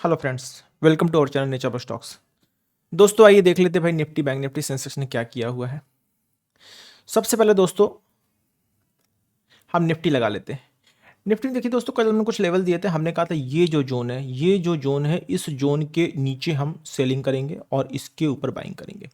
Hello friends, welcome to our channel nature of stocks. दोस्तों आइए देख लेते हैं भाई निफ्टी बैंक निफ्टी सेंसेक्स ने क्या किया हुआ है। सबसे पहले दोस्तों हम निफ्टी लगा लेते हैं। निफ्टी में देखिए दोस्तों, कल हमने कुछ लेवल दिए थे। हमने कहा था ये जो जोन है इस जोन के नीचे हम सेलिंग करेंगे और इसके ऊपर बाइंग करेंगे,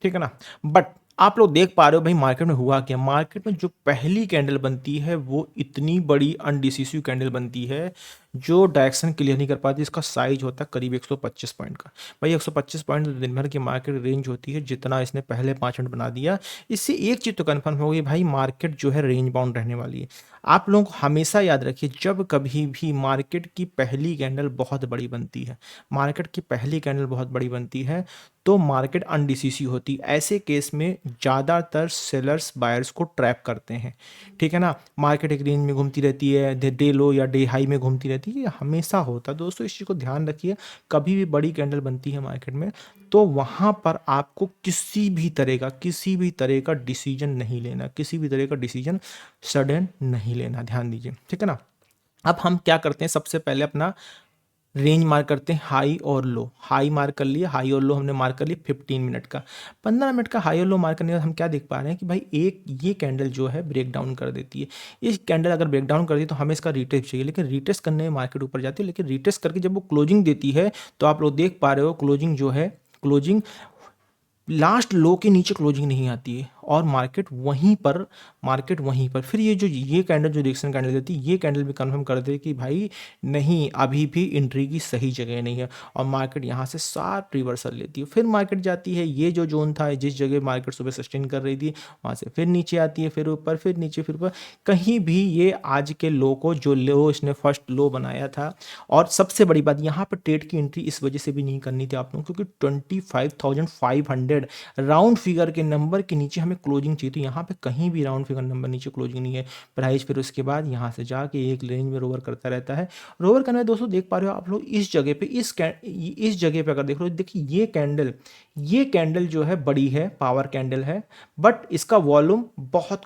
ठीक है ना। बट आप लोग देख पा रहे हो भाई मार्केट में हुआ क्या। मार्केट में जो पहली कैंडल बनती है वो इतनी बड़ी अनडिसिसिव कैंडल बनती है जो डायरेक्शन क्लियर नहीं कर पाती। इसका साइज होता है करीब 125 पॉइंट का। भाई 125 पॉइंट दिन भर की मार्केट रेंज होती है, जितना इसने पहले 5 मिनट बना दिया। इससे एक चीज़ तो कन्फर्म हो गई भाई, मार्केट जो है रेंज बाउंड रहने वाली है। आप लोग हमेशा याद रखिए, जब कभी भी मार्केट की पहली कैंडल बहुत बड़ी बनती है, मार्केट की पहली कैंडल बहुत बड़ी बनती है तो मार्केट अनडिसिसिव होती है। ऐसे केस में ज़्यादातर सेलर्स बायर्स को ट्रैप करते हैं, ठीक है ना। मार्केट एक रेंज में घूमती रहती है, डे लो या डे हाई में घूमती रहती है, ये हमेशा होता है दोस्तों। इस चीज़ को ध्यान रखिए, कभी भी बड़ी कैंडल बनती है मार्केट में तो वहाँ पर आपको किसी भी तरह का डिसीजन नहीं लेना, किसी भी तरह का डिसीजन सडन नहीं लेना, ध्यान दीजिए, ठीक है ना। अब हम क्या करते हैं, सबसे पहले अपना रेंज मार्क करते हैं, हाई और लो। हाई मार्क कर लिए, हाई और लो हमने मार्क कर लिया 15 मिनट का। 15 मिनट का हाई और लो मार्क करने के बाद हम क्या देख पा रहे हैं कि भाई एक ये कैंडल जो है ब्रेक डाउन कर देती है। इस कैंडल अगर ब्रेक डाउन कर दी तो हमें इसका रिटेस्ट चाहिए, लेकिन रिटेस्ट करने में मार्केट ऊपर जाती है, लेकिन रिटेस्ट करके जब वो क्लोजिंग देती है तो आप लोग देख पा रहे हो क्लोजिंग जो है, क्लोजिंग लास्ट लो के नीचे क्लोजिंग नहीं आती है और मार्केट वहीं पर फिर ये कैंडल जो रिएक्शन कैंडल देती है, ये कैंडल भी कंफर्म कर दे कि भाई नहीं, अभी भी एंट्री की सही जगह नहीं है और मार्केट यहाँ से शार्प रिवर्सल लेती है। फिर मार्केट जाती है, ये जो जोन था जिस जगह मार्केट सुबह सस्टेन कर रही थी वहाँ से फिर नीचे आती है, फिर ऊपर, फिर नीचे, फिर ऊपर। कहीं भी ये आज के लो को, जो लो इसने फर्स्ट लो बनाया था, और सबसे बड़ी बात यहाँ पर ट्रेड की एंट्री इस वजह से भी नहीं करनी थी आप लोगों को, क्योंकि 25,500 राउंड फिगर के नंबर के नीचे हमें क्लोजिंग चाहिए। तो यहाँ पे कहीं भी राउंड फिगर नंबर नीचे क्लोजिंग नहीं है। प्राइस फिर उसके बाद यहाँ से जाके एक रेंज में रोवर करता रहता है। रोवर करने में दोस्तों देख पा रहे हो आप लोग इस जगह पे, इस जगह पे अगर देख लो, देखिए ये कैंडल जो है बड़ी है, पावर कैंडल है, बट इसका वॉल्यूम बहुत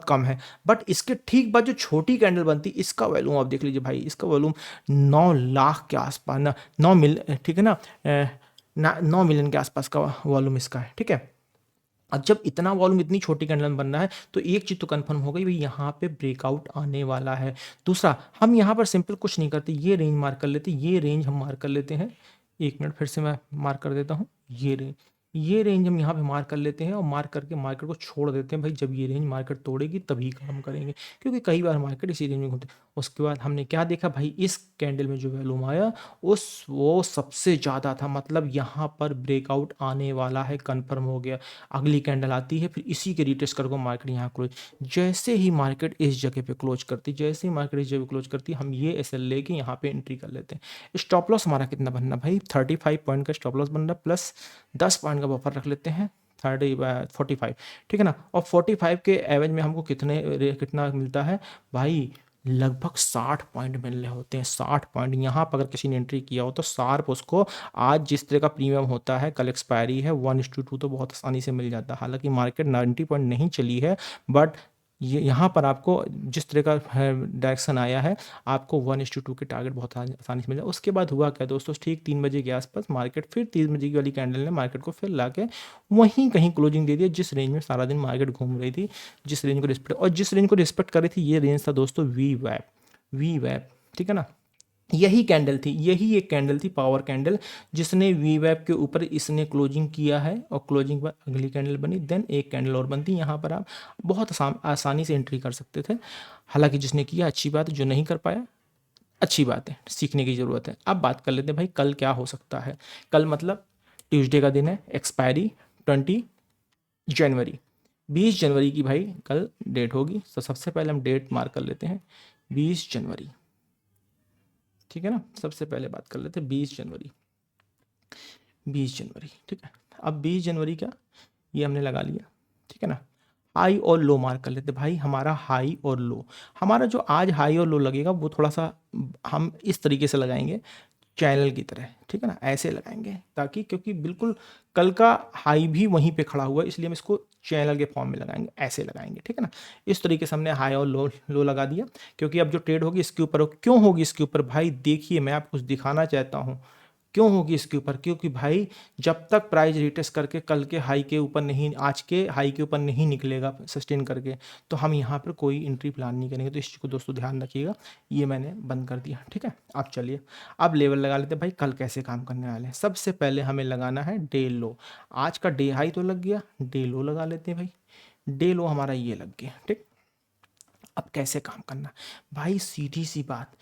कम है। बट इसके ठीक बाद जो छोटी कैंडल बनती है इसका वॉल्यूम आप देख लीजिए भाई, इसका वॉल्यूम 9 लाख के आसपास ना, 9 मिल, ठीक है ना, 9 मिलियन के आसपास का वॉल्यूम इसका है, ठीक है। अब जब इतना वॉल्यूम इतनी छोटी कैंडल में बन रहा है तो एक चीज़ तो कंफर्म हो गई भाई, यहाँ पे ब्रेकआउट आने वाला है। दूसरा, हम यहाँ पर सिंपल कुछ नहीं करते, ये रेंज मार्क कर लेते, ये रेंज हम मार्क कर लेते हैं। एक मिनट, फिर से मैं मार्क कर देता हूँ। ये रेंज हम यहाँ पे मार्क कर लेते हैं और मार्क करके मार्केट को छोड़ देते हैं भाई। जब ये रेंज मार्केट तोड़ेगी तभी काम करेंगे, क्योंकि कई बार मार्केट इसी रेंज में घूमते। उसके बाद हमने क्या देखा भाई, इस कैंडल में जो वैल्यूम आया वो सबसे ज़्यादा था, मतलब यहाँ पर ब्रेकआउट आने वाला है, कंफर्म हो गया। अगली कैंडल आती है, फिर इसी के रिटेस्ट करके मार्केट यहाँ क्लोज। जैसे ही मार्केट इस जगह पे क्लोज करती, जैसे ही मार्केट इस जगह क्लोज करती, हम ये एसएल लेके यहाँ पे एंट्री कर लेते हैं। स्टॉप लॉस हमारा कितना बनना भाई, 35 पॉइंट का स्टॉप लॉस बन रहा, प्लस 10 पॉइंट का बफर रख लेते हैं, 45, ठीक है ना। और 45 के एवरेज में हमको कितना मिलता है भाई, लगभग 60 पॉइंट मिल रहे होते हैं। 60 पॉइंट यहाँ पर अगर किसी ने एंट्री किया हो तो शार्प उसको, आज जिस तरह का प्रीमियम होता है, कल एक्सपायरी है 1:2 तो बहुत आसानी से मिल जाता है। हालांकि मार्केट 90 पॉइंट नहीं चली है, बट ये यहाँ पर आपको जिस तरह का डायरेक्शन आया है, आपको 1:2 के टारगेट बहुत आसानी से मिल जाए। उसके बाद हुआ क्या दोस्तों, ठीक 3 बजे के आसपास मार्केट फिर 3 बजे की वाली कैंडल ने मार्केट को फिर ला के वहीं कहीं क्लोजिंग दे दिया, जिस रेंज में सारा दिन मार्केट घूम रही थी, जिस रेंज को रिस्पेक्ट कर रही थी। ये रेंज था दोस्तों वी वैप, ठीक है ना। यही एक कैंडल थी, पावर कैंडल, जिसने वी वेब के ऊपर इसने क्लोजिंग किया है और क्लोजिंग पर अगली कैंडल बनी, देन एक कैंडल और बनती। यहाँ पर आप बहुत आसानी से एंट्री कर सकते थे। हालांकि जिसने किया अच्छी बात है, जो नहीं कर पाया अच्छी बात है, सीखने की ज़रूरत है। अब बात कर लेते हैं भाई कल क्या हो सकता है। कल मतलब ट्यूसडे का दिन है, एक्सपायरी 20 जनवरी, 20 जनवरी की भाई कल डेट होगी। तो सबसे पहले हम डेट मार्क कर लेते हैं, 20 जनवरी, ठीक है ना। सबसे पहले बात कर लेते हैं 20 जनवरी, 20 जनवरी, ठीक है। अब 20 जनवरी का ये हमने लगा लिया, ठीक है ना। हाई और लो मार्क कर लेते भाई, हमारा हाई और लो, हमारा जो आज हाई और लो लगेगा वो थोड़ा सा हम इस तरीके से लगाएंगे। चैनल की तरह, ठीक है ना, ऐसे लगाएंगे ताकि, क्योंकि बिल्कुल कल का हाई भी वहीं पे खड़ा हुआ है, इसलिए हम इसको चैनल के फॉर्म में लगाएंगे, ऐसे लगाएंगे, ठीक है ना। इस तरीके से हमने हाई और लो लो लगा दिया, क्योंकि अब जो ट्रेड होगी इसके ऊपर क्यों होगी, इसके ऊपर भाई देखिए मैं आपको कुछ दिखाना चाहता हूँ क्यों होगी इसके ऊपर, क्योंकि भाई जब तक प्राइस रिटेस्ट करके कल के हाई के ऊपर नहीं, आज के हाई के ऊपर नहीं निकलेगा सस्टेन करके, तो हम यहाँ पर कोई एंट्री प्लान नहीं करेंगे। तो इस चीज़ को दोस्तों ध्यान रखिएगा, ये मैंने बंद कर दिया, ठीक है। अब चलिए अब लेवल लगा लेते हैं भाई, कल कैसे काम करने वाले हैं। सबसे पहले हमें लगाना है डे लो। आज का डे हाई तो लग गया, डे लो लगा लेते हैं भाई। डे लो हमारा ये लग गया, ठीक। अब कैसे काम करना भाई, सीधी सी बात,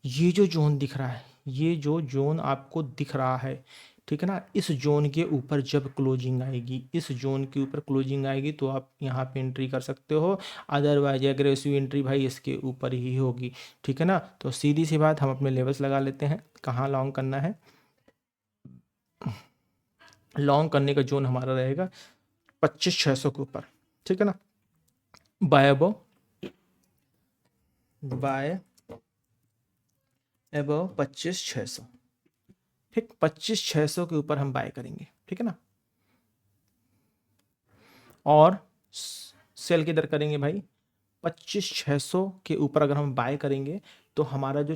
ये जो जोन दिख रहा है, ये जो जोन आपको दिख रहा है, ठीक है ना, इस जोन के ऊपर जब क्लोजिंग आएगी, इस जोन के ऊपर क्लोजिंग आएगी तो आप यहाँ पे एंट्री कर सकते हो, अदरवाइज एग्रेसिव एंट्री भाई इसके ऊपर ही होगी, ठीक है ना। तो सीधी सी बात, हम अपने लेवल्स लगा लेते हैं, कहाँ लॉन्ग करना है। लॉन्ग करने का जोन हमारा रहेगा 25,600 के ऊपर, ठीक है ना, बाय अबव, बाय अबव 25,600, ठीक, 25,600 के ऊपर हम बाय करेंगे, ठीक है ना। और सेल किधर करेंगे भाई, 25,600 के ऊपर अगर हम बाय करेंगे तो हमारा जो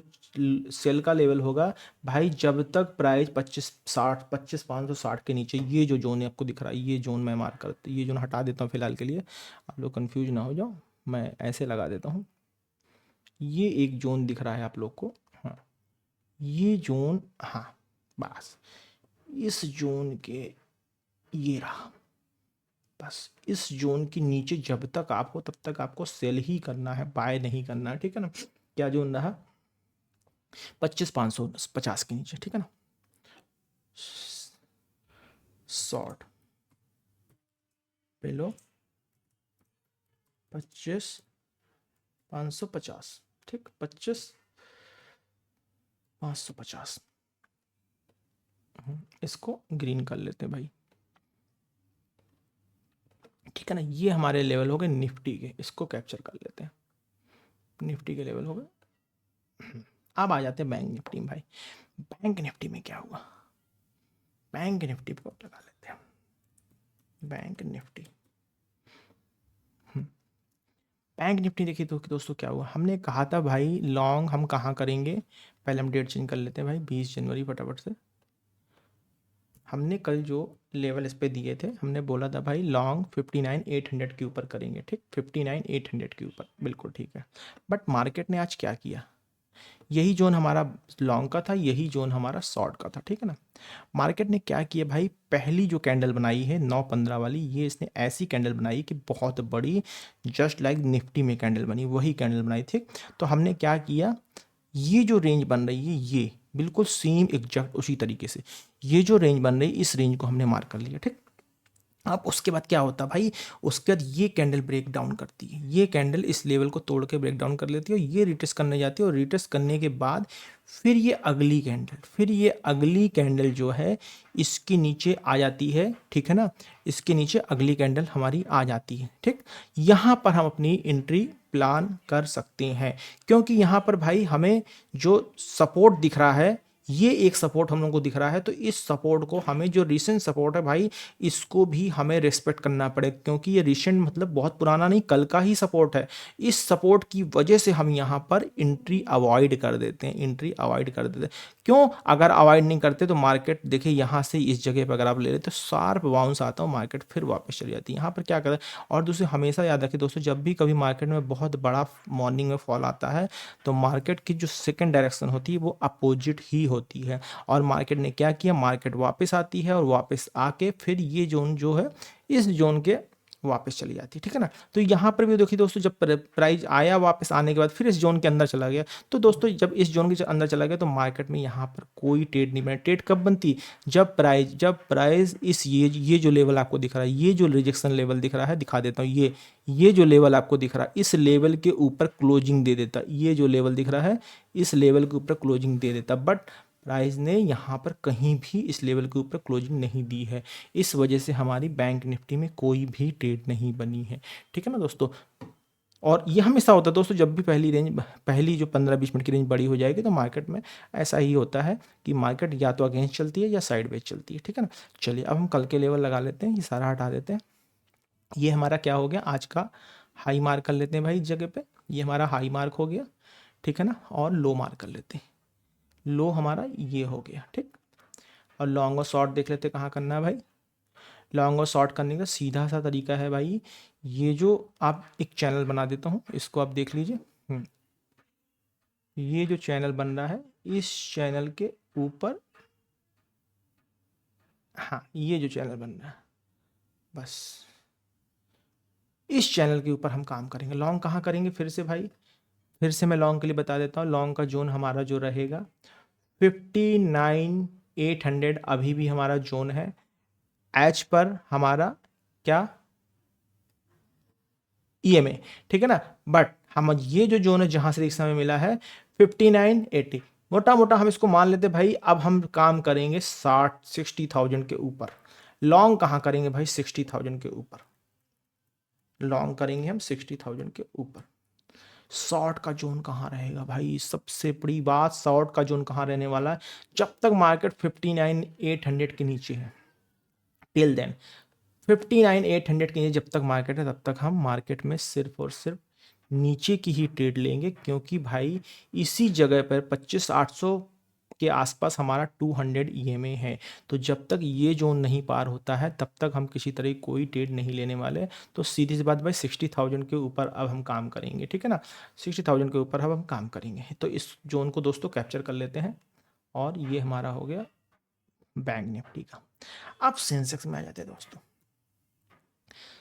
सेल का लेवल होगा भाई, जब तक प्राइस 25,560 के नीचे, ये जो जोन है आपको दिख रहा है, ये जोन मैं मार्क करता, ये जोन हटा देता हूँ फिलहाल के लिए, आप लोग कंफ्यूज ना हो जाओ, मैं ऐसे लगा देता हूँ। ये एक जोन दिख रहा है आप लोग को, हाँ ये जोन, हाँ बस इस जोन के, ये रहा, बस इस जोन के नीचे जब तक आप हो तब तक आपको सेल ही करना है, बाय नहीं करना है, ठीक है ना। क्या जोन रहा, 25,550 के नीचे, ठीक है ना, शॉर्ट पे लो 25,550, ठीक, 25,550, इसको ग्रीन कर लेते हैं भाई, ठीक है ना। ये हमारे लेवल हो गए निफ्टी के, इसको कैप्चर कर लेते हैं, निफ्टी के लेवल हो गए। अब आ जाते हैं बैंक निफ्टी में भाई। बैंक निफ्टी में क्या हुआ, बैंक निफ्टी को लगा लेते हैं, बैंक निफ्टी, बैंक निफ्टी देखिए तो दोस्तों क्या हुआ, हमने कहा था भाई लॉन्ग हम कहाँ करेंगे, पहले हम डेट चेंज कर लेते हैं भाई, 20 जनवरी फटाफट से। हमने कल जो लेवल इस पे दिए थे, हमने बोला था भाई लॉन्ग 59,800 के ऊपर करेंगे, ठीक, 59,800 के ऊपर, बिल्कुल ठीक है। बट मार्केट ने आज क्या किया, यही जोन हमारा लॉन्ग का था, यही जोन हमारा शॉर्ट का था, ठीक है ना। मार्केट ने क्या किया भाई, पहली जो कैंडल बनाई है 9:15 वाली, ये इसने ऐसी कैंडल बनाई कि बहुत बड़ी, जस्ट लाइक निफ्टी में कैंडल बनी, वही कैंडल बनाई थी। तो हमने क्या किया, ये जो रेंज बन रही है, ये बिल्कुल सेम एग्जैक्ट उसी तरीके से ये जो रेंज बन रही है, इस रेंज को हमने मार्क कर लिया, ठीक। अब उसके बाद क्या होता भाई, उसके बाद ये कैंडल ब्रेक डाउन करती है, ये कैंडल इस लेवल को तोड़ के ब्रेक डाउन कर लेती है, और ये रिटेस्ट करने जाती है, और रिटेस्ट करने के बाद फिर ये अगली कैंडल, फिर ये अगली कैंडल जो है इसके नीचे आ जाती है, ठीक है ना, इसके नीचे अगली कैंडल हमारी आ जाती है, ठीक। यहाँ पर हम अपनी एंट्री प्लान कर सकते हैं, क्योंकि यहाँ पर भाई हमें जो सपोर्ट दिख रहा है, ये एक सपोर्ट हम लोगों को दिख रहा है, तो इस सपोर्ट को हमें, जो रिसेंट सपोर्ट है भाई, इसको भी हमें रिस्पेक्ट करना पड़ेगा, क्योंकि ये रिसेंट मतलब बहुत पुराना नहीं, कल का ही सपोर्ट है। इस सपोर्ट की वजह से हम यहाँ पर एंट्री अवॉइड कर देते हैं, एंट्री अवॉइड कर देते हैं। क्यों, अगर अवॉइड नहीं करते तो मार्केट देखिए यहाँ से इस जगह पर अगर आप ले लेते तो शार्प बाउंस आता है, मार्केट फिर वापस चली जाती है। यहाँ पर क्या करें, और दूसरे हमेशा याद रखें दोस्तों, जब भी कभी मार्केट में बहुत बड़ा मॉर्निंग में फॉल आता है तो मार्केट की जो सेकंड डायरेक्शन होती है वो अपोजिट ही होती है, और मार्केट ने क्या किया, मार्केट वापस आती है, और वापस आके फिर ये जोन जो है, इस जोन के वापस चली जाती है, ठीक है ना। तो यहाँ पर भी देखिए दोस्तों, जब प्राइस आया वापस आने के बाद फिर इस जोन के अंदर चला गया, तो दोस्तों जब इस जोन के अंदर चला गया तो मार्केट में यहाँ पर कोई ट्रेड नहीं बना। ट्रेड कब बनती, जब प्राइस इस ये जो लेवल आपको दिख रहा है, ये जो रिजेक्शन लेवल दिख रहा है, दिखा देता हूँ, ये जो लेवल आपको दिख रहा है, इस लेवल के ऊपर क्लोजिंग दे देता, ये जो लेवल दिख रहा है इस लेवल के ऊपर क्लोजिंग दे देता, बट प्राइस ने यहाँ पर कहीं भी इस लेवल के ऊपर क्लोजिंग नहीं दी है, इस वजह से हमारी बैंक निफ्टी में कोई भी ट्रेड नहीं बनी है, ठीक है ना दोस्तों। और ये हमेशा होता है दोस्तों, जब भी पहली जो 15-20 मिनट की रेंज बड़ी हो जाएगी तो मार्केट में ऐसा ही होता है कि मार्केट या तो अगेंस्ट चलती है या साइडवेज चलती है, ठीक है ना। चलिए अब हम कल के लेवल लगा लेते हैं, ये सारा हटा देते हैं। ये हमारा क्या हो गया, आज का हाई मार्क कर लेते हैं भाई इस जगह पे, ये हमारा हाई मार्क हो गया, ठीक है ना। और लो मार्क कर लेते हैं, लो हमारा ये हो गया, ठीक। और लॉन्ग और शॉर्ट देख लेते हैं कहाँ करना है भाई। लॉन्ग और शॉर्ट करने का सीधा सा तरीका है भाई, ये जो आप एक चैनल बना देता हूँ, इसको आप देख लीजिए। ये जो चैनल बन रहा है, इस चैनल के ऊपर, हाँ ये जो चैनल बन रहा है, बस इस चैनल के ऊपर हम काम करेंगे। लॉन्ग कहाँ करेंगे फिर से भाई, फिर से मैं लॉन्ग के लिए बता देता हूँ। लॉन्ग का जोन हमारा जो रहेगा 59,800 अभी भी हमारा जोन है। एच पर हमारा क्या, ईएमए, ठीक है ना। बट हम ये जो जोन है जहां से रिक्शा में मिला है 5980, मोटा मोटा हम इसको मान लेते भाई। अब हम काम करेंगे 60,000 के ऊपर। लॉन्ग कहाँ करेंगे भाई, 60,000 के ऊपर लॉन्ग करेंगे हम, 60,000 के ऊपर। शॉर्ट का जोन कहाँ रहेगा भाई, सबसे बड़ी बात, शॉर्ट का जोन कहाँ रहने वाला है, जब तक मार्केट 59,800 के नीचे है, टिल देन 59,800 के नीचे जब तक मार्केट है, तब तक हम मार्केट में सिर्फ और सिर्फ नीचे की ही ट्रेड लेंगे। क्योंकि भाई इसी जगह पर 25,800 के आसपास हमारा 200 ईएमए है। तो जब तक ये जोन नहीं पार होता है तब तक हम किसी तरह की कोई ट्रेड नहीं लेने वाले। तो सीधी सी बात भाई, 60,000 के ऊपर अब हम काम करेंगे, ठीक है ना। 60,000 के ऊपर अब हम काम करेंगे, तो इस जोन को दोस्तों कैप्चर कर लेते हैं। और ये हमारा हो गया बैंक निफ्टी का। अब सेंसेक्स में आ जाते हैं दोस्तों।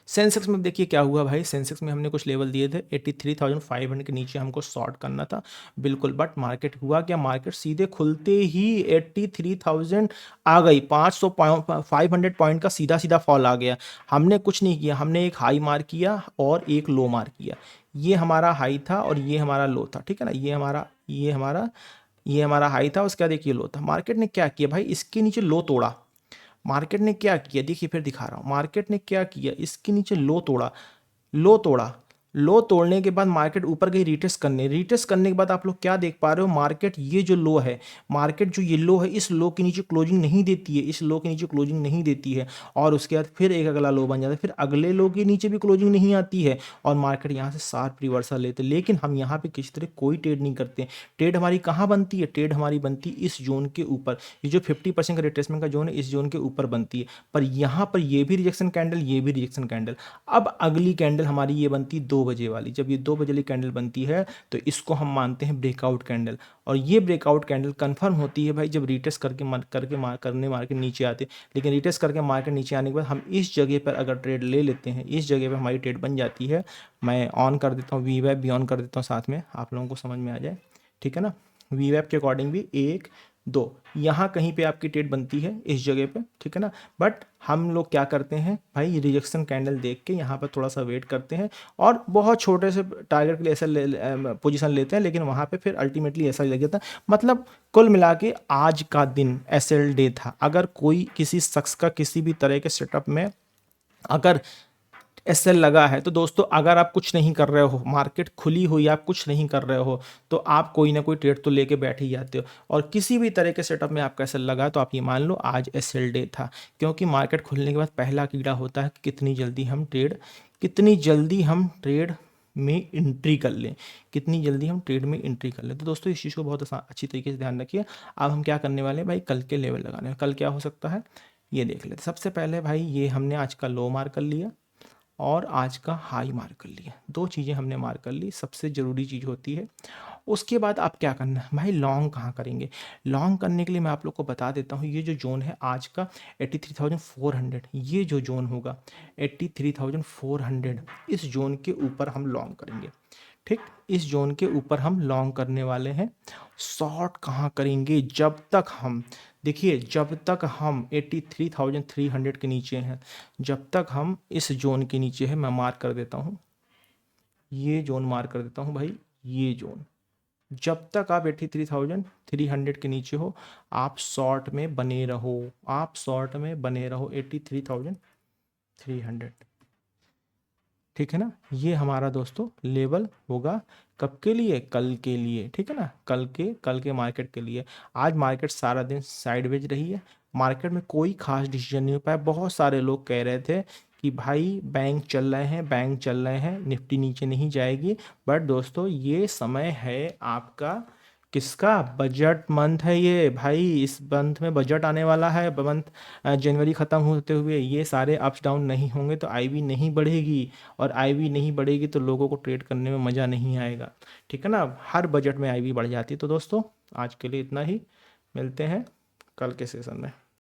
सेंसेक्स में देखिए क्या हुआ भाई, सेंसेक्स में हमने कुछ लेवल दिए थे, 83,500 के नीचे हमको शॉर्ट करना था बिल्कुल। बट मार्केट हुआ क्या, मार्केट सीधे खुलते ही 83,000 आ गई, 500 पॉइंट का सीधा सीधा फॉल आ गया। हमने कुछ नहीं किया, हमने एक हाई मार्क किया और एक लो मार्क किया। ये हमारा हाई था और ये हमारा लो था, ठीक है ना। ये हमारा हाई था, उसके बाद एक ये लो था। मार्केट ने क्या किया भाई, इसके नीचे लो तोड़ा। मार्केट ने क्या किया, देखिए फिर दिखा रहा हूं, मार्केट ने क्या किया, इसके नीचे लो तोड़ा, लो तोड़ा। लो तोड़ने के बाद मार्केट ऊपर गई रीटेस्ट करने, रीटेस्ट करने के बाद आप लोग क्या देख पा रहे हो, मार्केट ये जो लो है, मार्केट जो ये लो है, इस लो के नीचे क्लोजिंग नहीं देती है, इस लो के नीचे क्लोजिंग नहीं देती है। और उसके बाद फिर एक अगला लो बन जाता है, फिर अगले लो के नीचे भी क्लोजिंग नहीं आती है, और मार्केट यहाँ से शार्प रिवर्सल लेते हैं। लेकिन हम यहाँ पे किसी तरह कोई ट्रेड नहीं करते। ट्रेड हमारी कहाँ बनती है, ट्रेड हमारी बनती है इस जोन के ऊपर। ये जो 50% का रिट्रेसमेंट का जोन है, इस जोन के ऊपर बनती है। पर यहाँ पर ये भी रिजेक्शन कैंडल, ये भी रिजेक्शन कैंडल। अब अगली कैंडल हमारी ये बनती है 2 बजे वाली। जब ये 2 बजे वाली कैंडल बनती है तो इसको हम मानते हैं ब्रेकआउट कैंडल। और ये ब्रेकआउट कैंडल कंफर्म होती है भाई जब रीटेस्ट करके मार्केट नीचे आते। लेकिन रीटेस्ट करके मार्केट नीचे आने के बाद हम इस जगह पर अगर ट्रेड ले लेते हैं, इस जगह पर हमारी ट्रेड बन जाती है। मैं ऑन कर देता हूँ, वी वेब भी ऑन कर देता हूँ साथ में, आप लोगों को समझ में आ जाए, ठीक है ना। वी वेब के अकॉर्डिंग भी 1 2 यहाँ कहीं पे आपकी ट्रेड बनती है इस जगह पे, ठीक है ना। बट हम लोग क्या करते हैं भाई, रिजेक्शन कैंडल देख के यहाँ पर थोड़ा सा वेट करते हैं और बहुत छोटे से टारगेट के लिए ऐसा पोजीशन लेते हैं। लेकिन वहाँ पे फिर अल्टीमेटली ऐसा ही लग जाता है। मतलब कुल मिला के आज का दिन एसएल डे था। अगर कोई किसी शख्स का किसी भी तरह के सेटअप में अगर एसएल लगा है तो दोस्तों, अगर आप कुछ नहीं कर रहे हो, मार्केट खुली हुई, आप कुछ नहीं कर रहे हो, तो आप कोई ना कोई ट्रेड तो लेके बैठ ही जाते हो। और किसी भी तरह के सेटअप में आपका एसएल लगा है तो आप ये मान लो आज एसएल डे था। क्योंकि मार्केट खुलने के बाद पहला कीड़ा होता है कितनी जल्दी हम ट्रेड में एंट्री कर लें, कितनी जल्दी हम ट्रेड में एंट्री कर लें। तो दोस्तों इस चीज़ को बहुत अच्छी तरीके से ध्यान रखिए। अब हम क्या करने वाले हैं भाई, कल के लेवल लगाने हैं। कल क्या हो सकता है ये देख लेते हैं। सबसे पहले भाई ये हमने आज का लो मार कर लिया और आज का हाई मार कर लिया, 2 चीज़ें हमने मार कर ली, सबसे ज़रूरी चीज़ होती है। उसके बाद आप क्या करना है भाई, लॉन्ग कहाँ करेंगे। लॉन्ग करने के लिए मैं आप लोग को बता देता हूँ, ये जो जोन है आज का 83,400, ये जो जोन होगा 83,400, इस जोन के ऊपर हम लॉन्ग करेंगे, ठीक। इस जोन के ऊपर हम लॉन्ग करने वाले हैं। शॉर्ट कहाँ करेंगे, जब तक हम, देखिए जब तक हम 83,300 के नीचे हैं, जब तक हम इस जोन के नीचे है, मैं मार्क कर देता हूँ, ये जोन मार्क कर देता हूँ भाई, ये जोन। जब तक आप 83,300 के नीचे हो, आप शॉर्ट में बने रहो, आप शॉर्ट में बने रहो 83,300, ठीक है ना। ये हमारा दोस्तों लेवल होगा कब के लिए, कल के लिए, ठीक है ना, कल के मार्केट के लिए। आज मार्केट सारा दिन साइडवेज रही है, मार्केट में कोई खास डिसीजन नहीं हो पाया। बहुत सारे लोग कह रहे थे कि भाई बैंक चल रहे हैं, बैंक चल रहे हैं, निफ्टी नीचे नहीं जाएगी। बट दोस्तों ये समय है आपका किसका, बजट मंथ है ये भाई। इस मंथ में बजट आने वाला है, मंथ जनवरी ख़त्म होते हुए ये सारे अप्स डाउन नहीं होंगे तो आईवी नहीं बढ़ेगी, और आईवी नहीं बढ़ेगी तो लोगों को ट्रेड करने में मज़ा नहीं आएगा, ठीक है ना। हर बजट में आईवी बढ़ जाती है। तो दोस्तों आज के लिए इतना ही, मिलते हैं कल के सेशन में।